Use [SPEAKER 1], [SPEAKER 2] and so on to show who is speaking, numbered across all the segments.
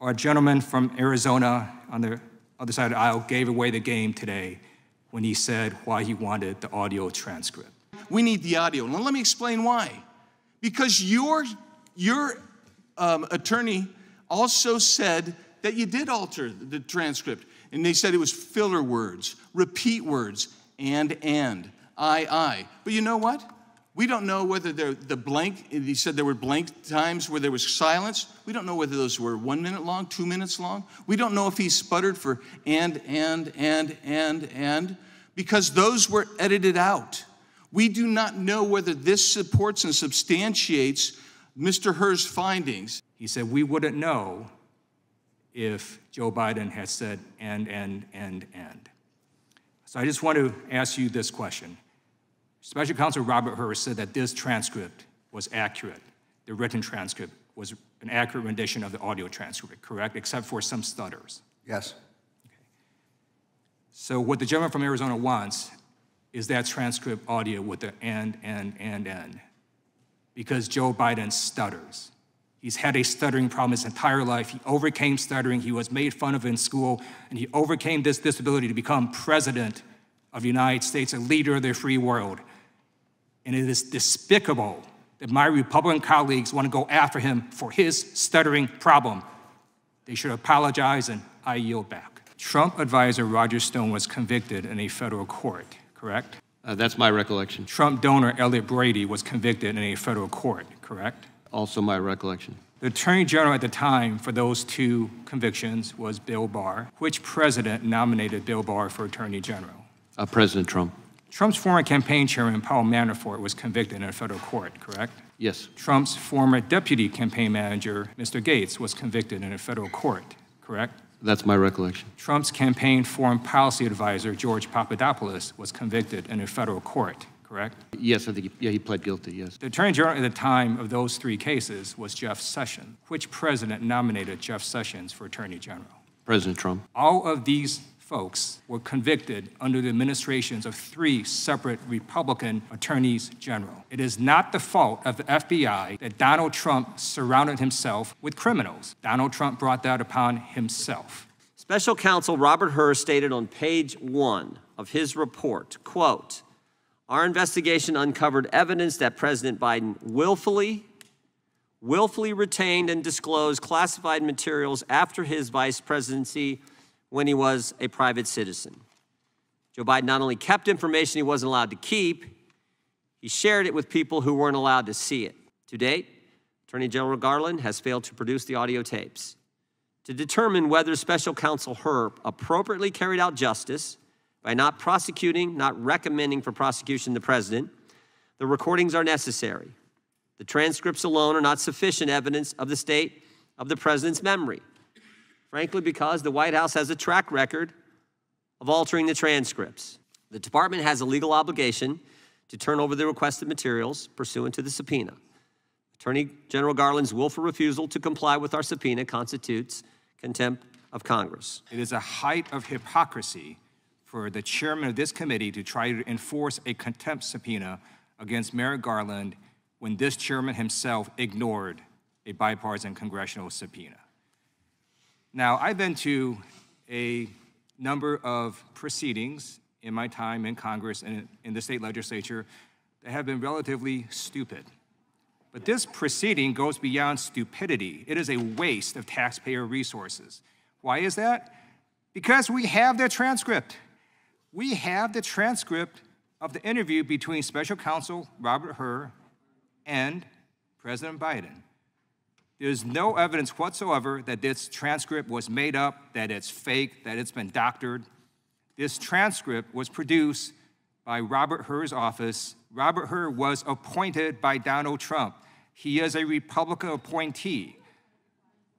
[SPEAKER 1] Our gentleman from Arizona on the other side of the aisle gave away the game today when he said why he wanted the audio transcript.
[SPEAKER 2] We need the audio. Now let me explain why. Because your attorney also said that you did alter the transcript. And they said it was filler words, repeat words, and, I. But you know what? We don't know whether the blank, he said there were blank times where there was silence. We don't know whether those were 1 minute long, 2 minutes long. We don't know if he sputtered for and, because those were edited out. We do not know whether this supports and substantiates Mr. Herr's findings.
[SPEAKER 1] He said we wouldn't know if Joe Biden had said and. So I just want to ask you this question. Special Counsel Robert Hur said that this transcript was accurate. The written transcript was an accurate rendition of the audio transcript, correct? Except for some stutters.
[SPEAKER 3] Yes.
[SPEAKER 1] Okay. So what the gentleman from Arizona wants is that transcript audio with the and. Because Joe Biden stutters. He's had a stuttering problem his entire life. He overcame stuttering. He was made fun of in school, and he overcame this disability to become president of the United States, a leader of the free world. And it is despicable that my Republican colleagues want to go after him for his stuttering problem. They should apologize, and I yield back. Trump advisor Roger Stone was convicted in a federal court, correct?
[SPEAKER 4] That's my recollection.
[SPEAKER 1] Trump donor Elliot Brady was convicted in a federal court, correct?
[SPEAKER 4] Also my recollection.
[SPEAKER 1] The Attorney General at the time for those two convictions was Bill Barr. Which president nominated Bill Barr for Attorney General?
[SPEAKER 4] President Trump.
[SPEAKER 1] Trump's former campaign chairman, Paul Manafort, was convicted in a federal court, correct?
[SPEAKER 4] Yes.
[SPEAKER 1] Trump's former deputy campaign manager, Mr. Gates, was convicted in a federal court, correct?
[SPEAKER 4] That's my recollection.
[SPEAKER 1] Trump's campaign foreign policy advisor, George Papadopoulos, was convicted in a federal court, correct?
[SPEAKER 4] Yes, I think he pled guilty, yes.
[SPEAKER 1] The Attorney General at the time of those three cases was Jeff Sessions. Which president nominated Jeff Sessions for Attorney General?
[SPEAKER 4] President Trump.
[SPEAKER 1] All of these folks were convicted under the administrations of three separate Republican attorneys general. It is not the fault of the FBI that Donald Trump surrounded himself with criminals. Donald Trump brought that upon himself.
[SPEAKER 5] Special Counsel Robert Hur stated on page 1 of his report, quote, "Our investigation uncovered evidence that President Biden willfully retained and disclosed classified materials after his vice presidency when he was a private citizen. Joe Biden not only kept information he wasn't allowed to keep, he shared it with people who weren't allowed to see it. To date, Attorney General Garland has failed to produce the audio tapes. To determine whether Special Counsel Hur appropriately carried out justice by not prosecuting, not recommending for prosecution the president, the recordings are necessary. The transcripts alone are not sufficient evidence of the state of the president's memory. Frankly, because the White House has a track record of altering the transcripts. The department has a legal obligation to turn over the requested materials pursuant to the subpoena. Attorney General Garland's willful refusal to comply with our subpoena constitutes contempt of Congress."
[SPEAKER 1] It is a height of hypocrisy for the chairman of this committee to try to enforce a contempt subpoena against Merrick Garland when this chairman himself ignored a bipartisan congressional subpoena. Now, I've been to a number of proceedings in my time in Congress and in the state legislature that have been relatively stupid. But this proceeding goes beyond stupidity. It is a waste of taxpayer resources. Why is that? Because we have the transcript. We have the transcript of the interview between Special Counsel Robert Hur and President Biden. There's no evidence whatsoever that this transcript was made up, that it's fake, that it's been doctored. This transcript was produced by Robert Hur's office. Robert Hur was appointed by Donald Trump. He is a Republican appointee.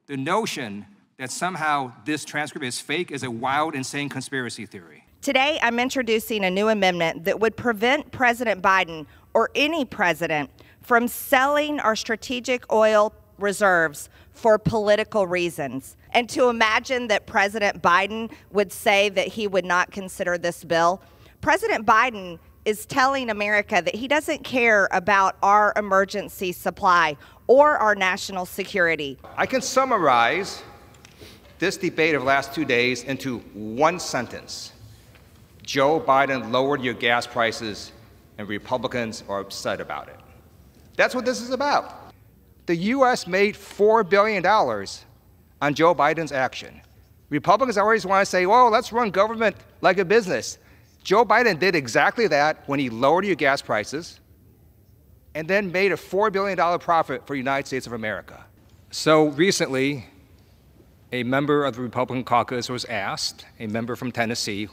[SPEAKER 1] The notion that somehow this transcript is fake is a wild, insane conspiracy theory.
[SPEAKER 6] Today, I'm introducing a new amendment that would prevent President Biden or any president from selling our strategic oil reserves for political reasons. And to imagine that President Biden would say that he would not consider this bill, President Biden is telling America that he doesn't care about our emergency supply or our national security.
[SPEAKER 7] I can summarize
[SPEAKER 1] this debate of the last 2 days into one sentence. Joe Biden lowered your gas prices, and Republicans are upset about it. That's what this is about. The U.S. made $4 billion on Joe Biden's action. Republicans always want to say, well, let's run government like a business. Joe Biden did exactly that when he lowered your gas prices and then made a $4 billion profit for the United States of America. So recently, a member of the Republican caucus was asked, a member from Tennessee,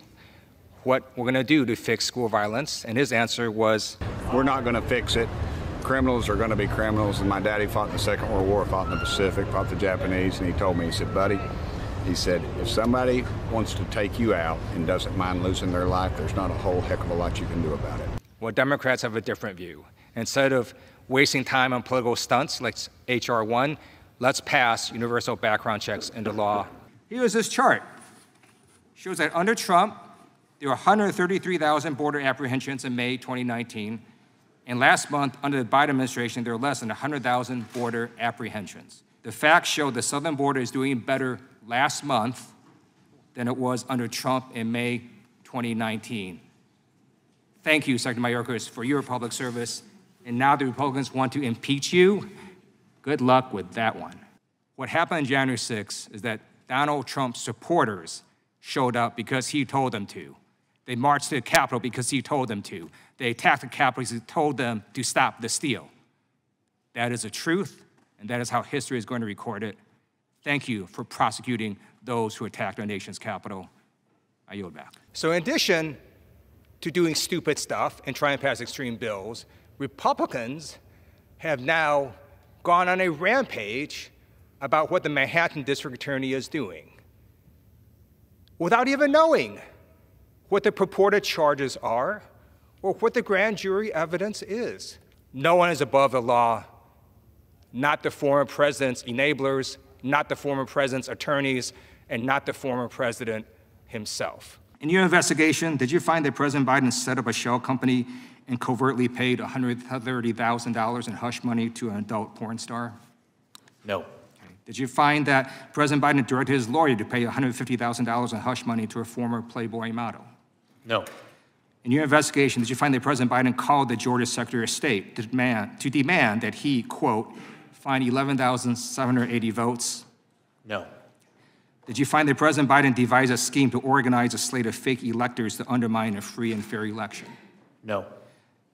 [SPEAKER 1] what we're going to do to fix school violence, and his answer was,
[SPEAKER 3] we're not going to fix it. Criminals are going to be criminals, and my daddy fought in the Second World War, fought in the Pacific, fought the Japanese, and he told me, he said, buddy, he said, if somebody wants to take you out and doesn't mind losing their life, there's not a whole heck of a lot you can do about it.
[SPEAKER 1] Well, Democrats have a different view. Instead of wasting time on political stunts like H.R. 1, let's pass universal background checks into law. Here's this chart. It shows that under Trump, there were 133,000 border apprehensions in May 2019. And last month, under the Biden administration, there were less than 100,000 border apprehensions. The facts show the southern border is doing better last month than it was under Trump in May 2019. Thank you, Secretary Mayorkas, for your public service. And now the Republicans want to impeach you. Good luck with that one. What happened on January 6th is that Donald Trump's supporters showed up because he told them to. They marched to the Capitol because he told them to. They attacked the Capitol because he told them to stop the steal. That is the truth, and that is how history is going to record it. Thank you for prosecuting those who attacked our nation's Capitol. I yield back. So in addition to doing stupid stuff and trying to pass extreme bills, Republicans have now gone on a rampage about what the Manhattan District Attorney is doing without even knowing what the purported charges are or what the grand jury evidence is. No one is above the law, not the former president's enablers, not the former president's attorneys, and not the former president himself. In your investigation, did you find that President Biden set up a shell company and covertly paid $130,000 in hush money to an adult porn star?
[SPEAKER 7] No.
[SPEAKER 1] Okay. Did you find that President Biden directed his lawyer to pay $150,000 in hush money to a former Playboy model?
[SPEAKER 7] No.
[SPEAKER 1] In your investigation, did you find that President Biden called the Georgia Secretary of State to demand that he, quote, find 11,780 votes?
[SPEAKER 7] No.
[SPEAKER 1] Did you find that President Biden devised a scheme to organize a slate of fake electors to undermine a free and fair election?
[SPEAKER 7] No.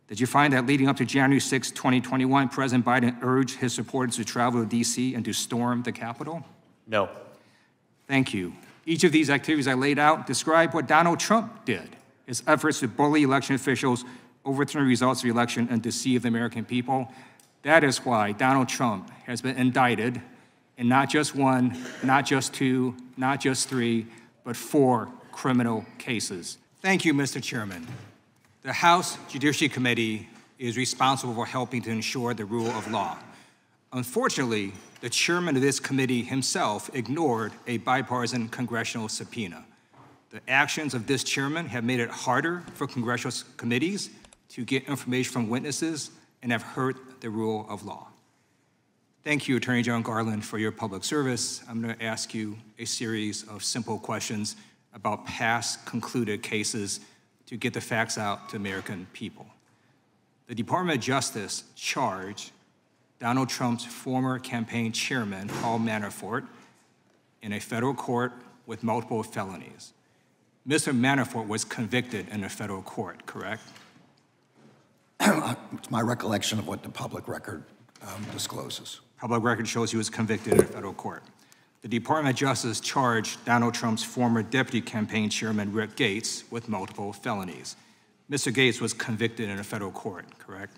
[SPEAKER 1] Did you find that leading up to January 6, 2021, President Biden urged his supporters to travel to D.C. and to storm the Capitol?
[SPEAKER 7] No.
[SPEAKER 1] Thank you. Each of these activities I laid out describe what Donald Trump did, his efforts to bully election officials, overturn the results of the election, and deceive the American people. That is why Donald Trump has been indicted in not just one, not just two, not just three, but 4 criminal cases. Thank you, Mr. Chairman. The House Judiciary Committee is responsible for helping to ensure the rule of law. Unfortunately, the chairman of this committee himself ignored a bipartisan congressional subpoena. The actions of this chairman have made it harder for congressional committees to get information from witnesses and have hurt the rule of law. Thank you, Attorney General Garland, for your public service. I'm going to ask you a series of simple questions about past concluded cases to get the facts out to American people. The Department of Justice charged Donald Trump's former campaign chairman, Paul Manafort, in a federal court with multiple felonies. Mr. Manafort was convicted in a federal court, correct?
[SPEAKER 8] It's my recollection of what the public record discloses.
[SPEAKER 1] Public record shows he was convicted in a federal court. The Department of Justice charged Donald Trump's former deputy campaign chairman, Rick Gates, with multiple felonies. Mr. Gates was convicted in a federal court, correct?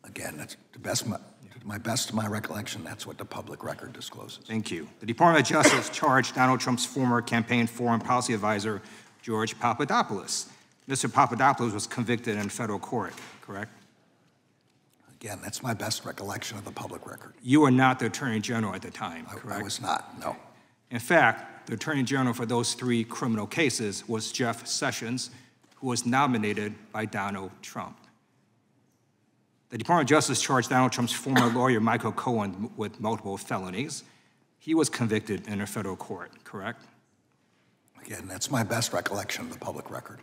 [SPEAKER 8] Again, that's to my best of my recollection, that's what the public record discloses.
[SPEAKER 1] Thank you. The Department of Justice charged Donald Trump's former campaign foreign policy advisor, George Papadopoulos. Mr. Papadopoulos was convicted in federal court, correct?
[SPEAKER 8] Again, that's my best recollection of the public record.
[SPEAKER 1] You were not the Attorney General at the time, correct?
[SPEAKER 8] I was not, no.
[SPEAKER 1] In fact, the Attorney General for those 3 criminal cases was Jeff Sessions, who was nominated by Donald Trump. The Department of Justice charged Donald Trump's former lawyer, Michael Cohen, with multiple felonies. he was convicted in a federal court, correct?
[SPEAKER 8] Again, that's my best recollection of the public record.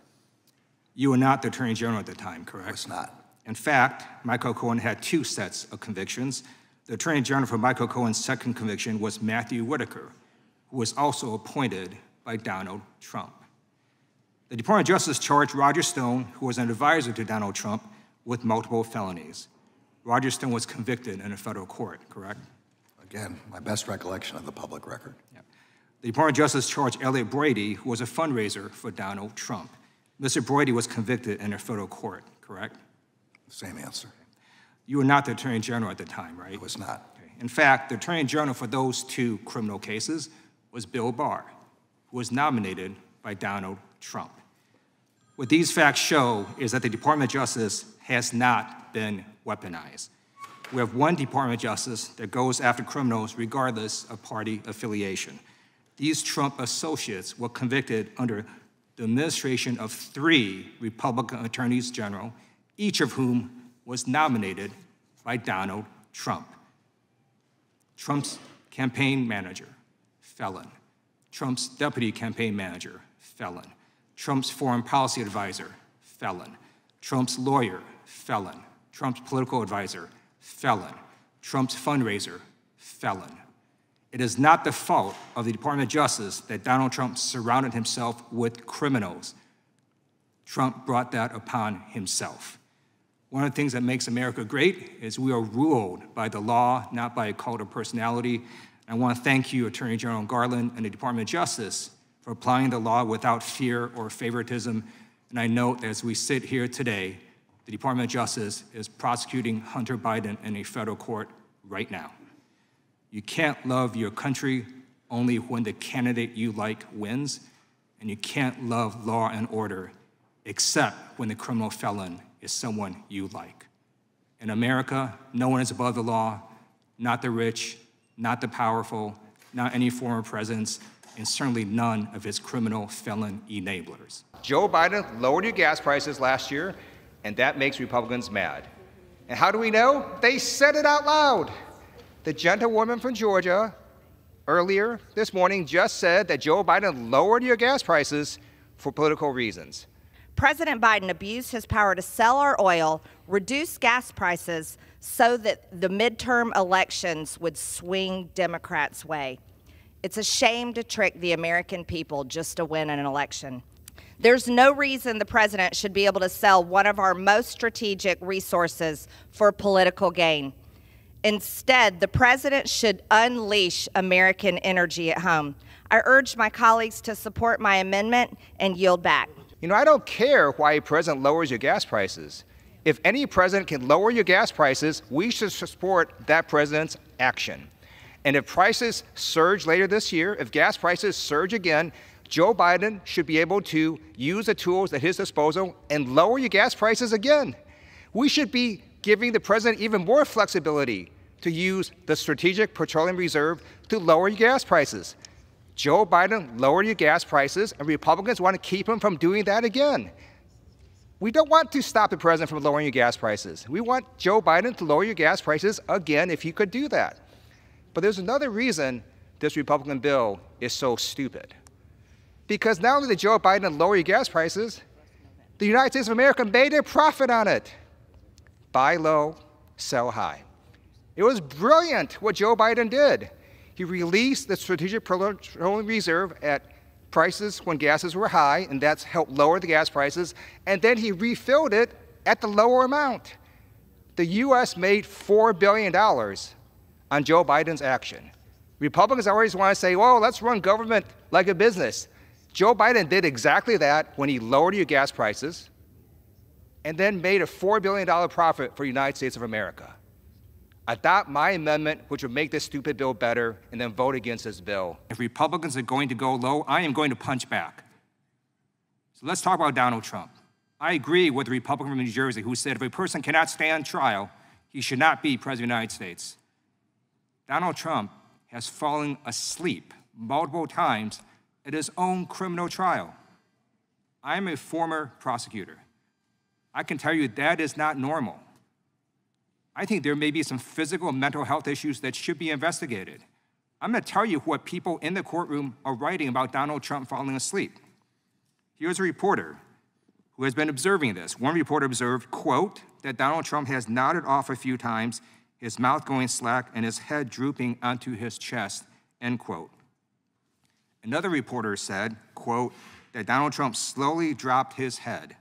[SPEAKER 1] You were not the Attorney General at the time, correct?
[SPEAKER 8] I was not.
[SPEAKER 1] In fact, Michael Cohen had two sets of convictions. The Attorney General for Michael Cohen's second conviction was Matthew Whitaker, who was also appointed by Donald Trump. The Department of Justice charged Roger Stone, who was an advisor to Donald Trump, with multiple felonies. Roger Stone was convicted in a federal court, correct?
[SPEAKER 8] Again, my best recollection of the public record.
[SPEAKER 1] Yeah. The Department of Justice charged Elliot Brady, who was a fundraiser for Donald Trump. Mr. Brady was convicted in a federal court, correct?
[SPEAKER 8] Same answer.
[SPEAKER 1] You were not the Attorney General at the time, right?
[SPEAKER 8] I was not.
[SPEAKER 1] Okay. In fact, the Attorney General for those two criminal cases was Bill Barr, who was nominated by Donald Trump. What these facts show is that the Department of Justice has not been weaponized. We have one Department of Justice that goes after criminals regardless of party affiliation. These Trump associates were convicted under the administration of 3 Republican attorneys general, each of whom was nominated by Donald Trump. Trump's campaign manager, felon. Trump's deputy campaign manager, felon. Trump's foreign policy advisor, felon. Trump's lawyer, felon. Trump's political advisor, felon. Trump's fundraiser, felon. It is not the fault of the Department of Justice that Donald Trump surrounded himself with criminals. Trump brought that upon himself. One of the things that makes America great is we are ruled by the law, not by a cult of personality. I want to thank you, Attorney General Garland and the Department of Justice, for applying the law without fear or favoritism. And I note as we sit here today, the Department of Justice is prosecuting Hunter Biden in a federal court right now. You can't love your country only when the candidate you like wins, and you can't love law and order except when the criminal felon is someone you like. In America, no one is above the law, not the rich, not the powerful, not any former presidents, and certainly none of his criminal felon enablers.
[SPEAKER 9] Joe Biden lowered your gas prices last year, and that makes Republicans mad. And how do we know? They said it out loud. The gentlewoman from Georgia earlier this morning just said that Joe Biden lowered your gas prices for political reasons.
[SPEAKER 6] President Biden abused his power to sell our oil, reduce gas prices so that the midterm elections would swing Democrats' way. It's a shame to trick the American people just to win an election. There's no reason the president should be able to sell one of our most strategic resources for political gain. Instead, the president should unleash American energy at home. I urge my colleagues to support my amendment and yield back.
[SPEAKER 9] You know, I don't care why a president lowers your gas prices. If any president can lower your gas prices, we should support that president's action. And if prices surge later this year, if gas prices surge again, Joe Biden should be able to use the tools at his disposal and lower your gas prices again. We should be giving the president even more flexibility to use the Strategic Petroleum Reserve to lower your gas prices. Joe Biden lowered your gas prices, and Republicans want to keep him from doing that again. We don't want to stop the president from lowering your gas prices. We want Joe Biden to lower your gas prices again if he could do that. But there's another reason this Republican bill is so stupid. Because not only did Joe Biden lower your gas prices, the United States of America made a profit on it. Buy low, sell high. It was brilliant what Joe Biden did. He released the Strategic Petroleum Reserve at prices when gases were high, and that's helped lower the gas prices, and then he refilled it at the lower amount. The U.S. made $4 billion on Joe Biden's action. Republicans always want to say, well, let's run government like a business. Joe Biden did exactly that when he lowered your gas prices and then made a $4 billion profit for the United States of America. Adopt my amendment, which would make this stupid bill better, and then vote against this bill.
[SPEAKER 1] If Republicans are going to go low, I am going to punch back. So let's talk about Donald Trump. I agree with the Republican from New Jersey who said if a person cannot stand trial, he should not be president of the United States. Donald Trump has fallen asleep multiple times at his own criminal trial. I'm a former prosecutor. I can tell you that is not normal. I think there may be some physical and mental health issues that should be investigated. I'm going to tell you what people in the courtroom are writing about Donald Trump falling asleep. Here's a reporter who has been observing this. One reporter observed, quote, that Donald Trump has nodded off a few times, his mouth going slack and his head drooping onto his chest, end quote. Another reporter said, quote, that Donald Trump slowly dropped his head.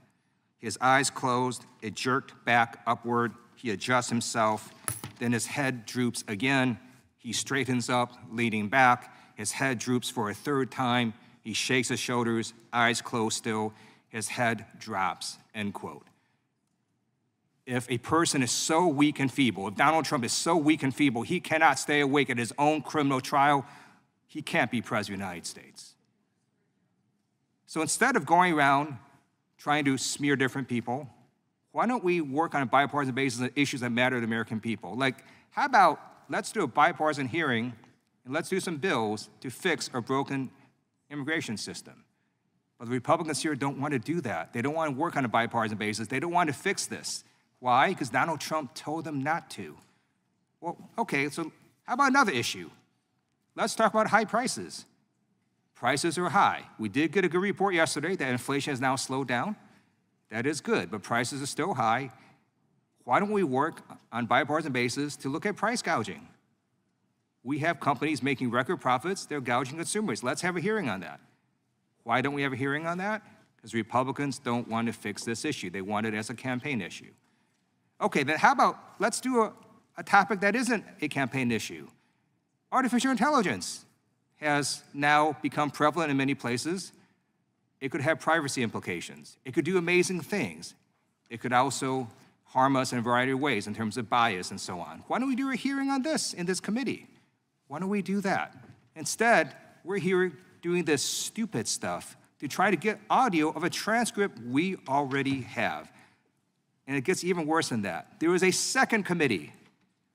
[SPEAKER 1] His eyes closed, it jerked back upward, he adjusts himself, then his head droops again, he straightens up, leaning back, his head droops for a third time, he shakes his shoulders, eyes closed still, his head drops, end quote. If a person is so weak and feeble, if Donald Trump is so weak and feeble, he cannot stay awake at his own criminal trial, he can't be president of the United States. So instead of going around trying to smear different people, why don't we work on a bipartisan basis on issues that matter to the American people? Like, how about let's do a bipartisan hearing and let's do some bills to fix our broken immigration system. But the Republicans here don't want to do that. They don't want to work on a bipartisan basis. They don't want to fix this. Why? Because Donald Trump told them not to. Well, okay, so how about another issue? Let's talk about high prices. Prices are high. We did get a good report yesterday that inflation has now slowed down. That is good, but prices are still high. Why don't we work on a bipartisan basis to look at price gouging? We have companies making record profits. They're gouging consumers. Let's have a hearing on that. Why don't we have a hearing on that? Because Republicans don't want to fix this issue. They want it as a campaign issue. Okay, then how about let's do a topic that isn't a campaign issue. Artificial intelligence has now become prevalent in many places. It could have privacy implications. It could do amazing things. It could also harm us in a variety of ways in terms of bias and so on. Why don't we do a hearing on this in this committee? Why don't we do that? Instead, we're here doing this stupid stuff to try to get audio of a transcript we already have. And it gets even worse than that. There is a second committee.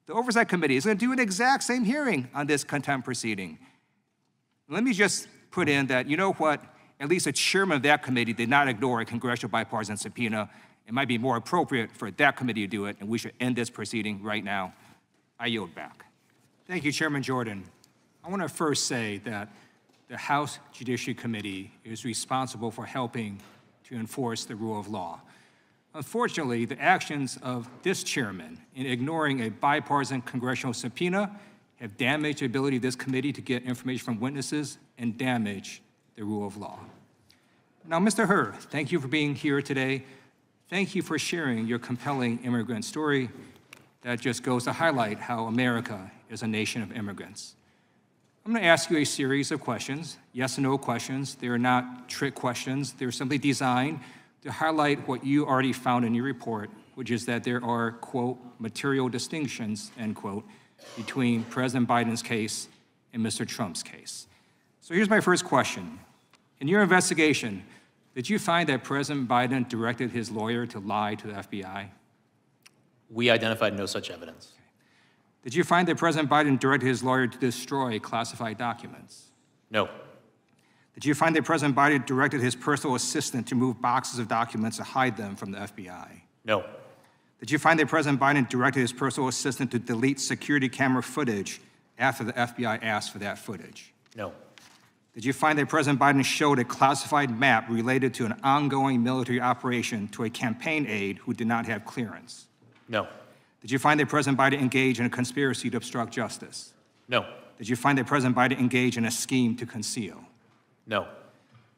[SPEAKER 1] The Oversight Committee is going to do an exact same hearing on this contempt proceeding. Let me just put in that, you know what? At least the chairman of that committee did not ignore a congressional bipartisan subpoena. It might be more appropriate for that committee to do it, and we should end this proceeding right now. I yield back.
[SPEAKER 10] Thank you, Chairman Jordan. I want to first say that the House Judiciary Committee is responsible for helping to enforce the rule of law. Unfortunately, the actions of this chairman in ignoring a bipartisan congressional subpoena have damaged the ability of this committee to get information from witnesses and damage the rule of law. Now, Mr. Hur, thank you for being here today. Thank you for sharing your compelling immigrant story. That just goes to highlight how America is a nation of immigrants. I'm going to ask you a series of questions, yes and no questions. They are not trick questions. They're simply designed to highlight what you already found in your report, which is that there are, quote, material distinctions, end quote, between President Biden's case and Mr. Trump's case. So here's my first question. In your investigation, did you find that President Biden directed his lawyer to lie to the FBI?
[SPEAKER 7] We identified no such evidence.
[SPEAKER 10] Did you find that President Biden directed his lawyer to destroy classified documents?
[SPEAKER 7] No.
[SPEAKER 10] Did you find that President Biden directed his personal assistant to move boxes of documents to hide them from the FBI?
[SPEAKER 7] No.
[SPEAKER 10] Did you find that President Biden directed his personal assistant to delete security camera footage after the FBI asked for that footage?
[SPEAKER 7] No.
[SPEAKER 10] Did you find that President Biden showed a classified map related to an ongoing military operation to a campaign aide who did not have clearance?
[SPEAKER 7] No.
[SPEAKER 10] Did you find that President Biden engaged in a conspiracy to obstruct justice?
[SPEAKER 7] No.
[SPEAKER 10] Did you find that President Biden engaged in a scheme to conceal?
[SPEAKER 7] No.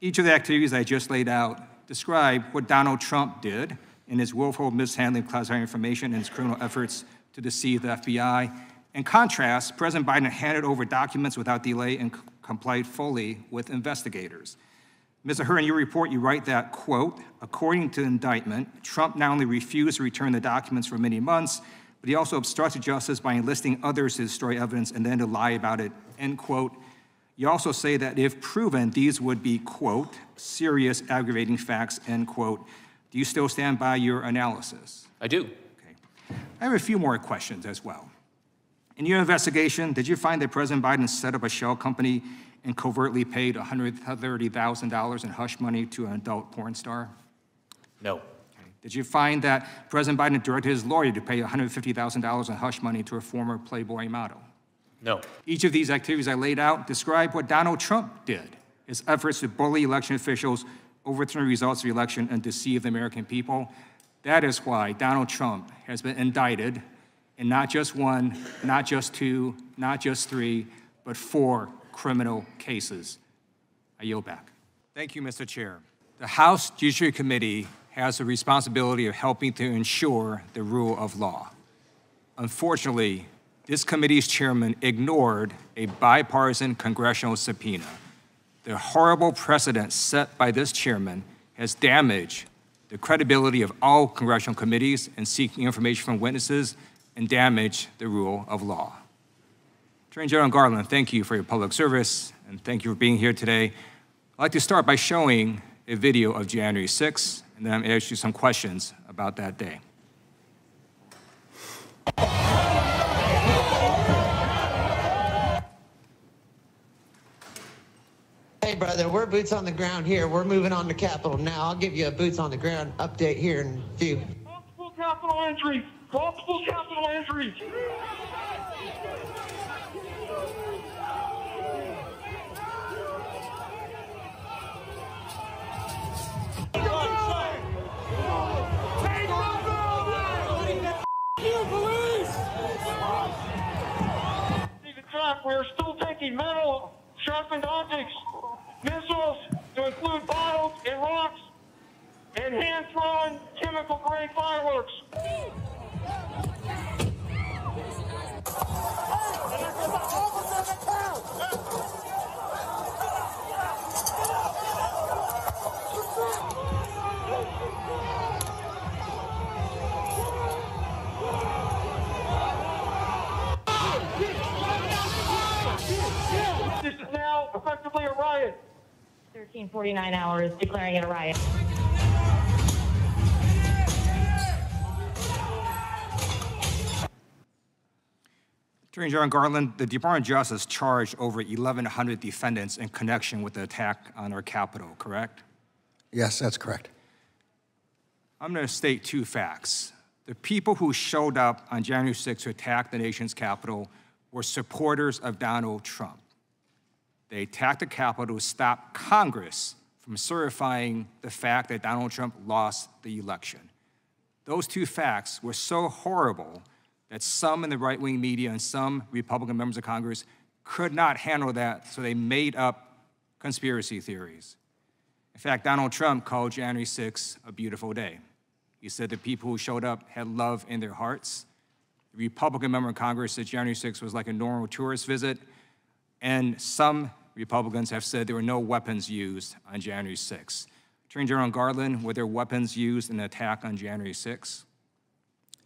[SPEAKER 10] Each of the activities I just laid out describe what Donald Trump did in his willful mishandling of classified information and his criminal efforts to deceive the FBI. In contrast, President Biden handed over documents without delay and complied fully with investigators. Mr. Hur, in your report, you write that, quote, according to the indictment, Trump not only refused to return the documents for many months, but he also obstructed justice by enlisting others to destroy evidence and then to lie about it, end quote. You also say that if proven, these would be, quote, serious aggravating facts, end quote. Do you still stand by your analysis?
[SPEAKER 7] I do.
[SPEAKER 10] Okay. I have a few more questions as well. In your investigation, did you find that President Biden set up a shell company and covertly paid $130,000 in hush money to an adult porn star?
[SPEAKER 7] No.
[SPEAKER 10] Okay. Did you find that President Biden directed his lawyer to pay $150,000 in hush money to a former Playboy model?
[SPEAKER 7] No.
[SPEAKER 10] Each of these activities I laid out describe what Donald Trump did, his efforts to bully election officials, overturn the results of the election, and deceive the American people. That is why Donald Trump has been indicted in not just one, not just two, not just three, but 4 criminal cases. I yield back. Thank you, Mr. Chair. The House Judiciary Committee has the responsibility of helping to ensure the rule of law. Unfortunately, this committee's chairman ignored a bipartisan congressional subpoena. The horrible precedent set by this chairman has damaged the credibility of all congressional committees in seeking information from witnesses and damaged the rule of law. Attorney General Garland, thank you for your public service, and thank you for being here today. I'd like to start by showing a video of January 6th, and then I'm going to ask you some questions about that day.
[SPEAKER 11] Hey, brother, we're boots on the ground here. We're moving on to Capitol now. I'll give you a boots on the ground update here in a few.
[SPEAKER 12] Multiple Capitol entries! Multiple Capitol entries! We're still taking metal, sharpened objects, missiles to include bottles and rocks, and hand-thrown chemical-grade fireworks. This is now effectively a riot.
[SPEAKER 13] 1349 hours declaring it a riot.
[SPEAKER 10] Attorney General Garland, the Department of Justice charged over 1,100 defendants in connection with the attack on our Capitol, correct?
[SPEAKER 8] Yes, that's correct.
[SPEAKER 10] I'm going to state 2 facts. The people who showed up on January 6th to attack the nation's Capitol were supporters of Donald Trump. They attacked the Capitol to stop Congress from certifying the fact that Donald Trump lost the election. Those 2 facts were so horrible that some in the right-wing media and some Republican members of Congress could not handle that, so they made up conspiracy theories. In fact, Donald Trump called January 6th a beautiful day. He said the people who showed up had love in their hearts. The Republican member of Congress said January 6th was like a normal tourist visit, and some Republicans have said there were no weapons used on January 6th. Attorney General Garland, were there weapons used in the attack on January 6th?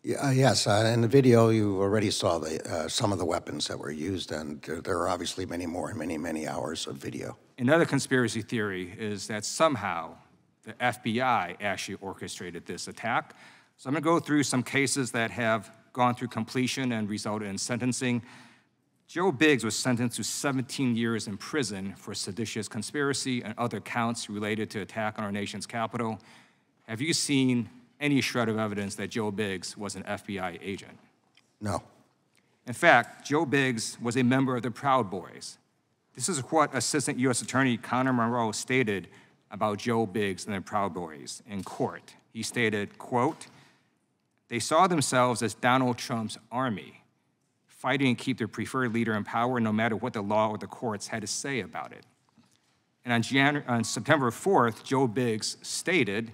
[SPEAKER 8] Yes, in the video you already saw some of the weapons that were used, and there are obviously many more, many hours of video.
[SPEAKER 10] Another conspiracy theory is that somehow the FBI actually orchestrated this attack. So I'm going to go through some cases that have gone through completion and resulted in sentencing. Joe Biggs was sentenced to 17 years in prison for seditious conspiracy and other counts related to attack on our nation's Capitol. Have you seen any shred of evidence that Joe Biggs was an FBI agent?
[SPEAKER 8] No.
[SPEAKER 10] In fact, Joe Biggs was a member of the Proud Boys. This is what Assistant U.S. Attorney Connor Monroe stated about Joe Biggs and the Proud Boys in court. He stated, quote, "They saw themselves as Donald Trump's army, fighting to keep their preferred leader in power no matter what the law or the courts had to say about it." And on September 4th, Joe Biggs stated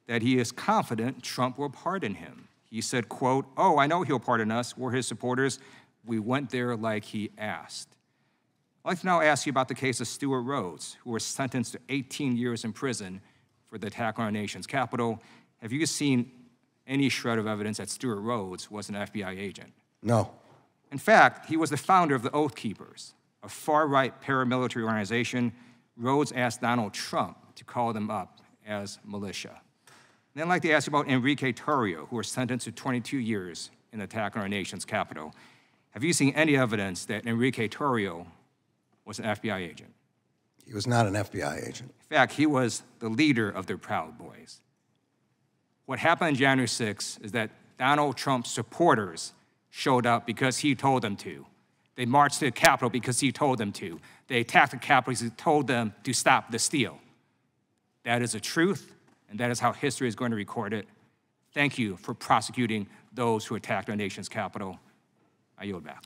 [SPEAKER 10] that he is confident Trump will pardon him. He said, quote, "Oh, I know he'll pardon us. We're his supporters. We went there like he asked." I'd like to now ask you about the case of Stuart Rhodes, who was sentenced to 18 years in prison for the attack on our nation's Capitol. Have you seen any shred of evidence that Stuart Rhodes was an FBI agent?
[SPEAKER 8] No.
[SPEAKER 10] In fact, he was the founder of the Oath Keepers, a far-right paramilitary organization. Rhodes asked Donald Trump to call them up as militia. And then I'd like to ask you about Enrique Tarrio, who was sentenced to 22 years in the attack on our nation's Capitol. Have you seen any evidence that Enrique Tarrio was an FBI agent?
[SPEAKER 8] He was not an FBI agent.
[SPEAKER 10] In fact, he was the leader of the Proud Boys. What happened on January 6th is that Donald Trump's supporters showed up because he told them to. They marched to the Capitol because he told them to. They attacked the Capitol because he told them to stop the steal. That is the truth, and that is how history is going to record it. Thank you for prosecuting those who attacked our nation's capital. I yield back.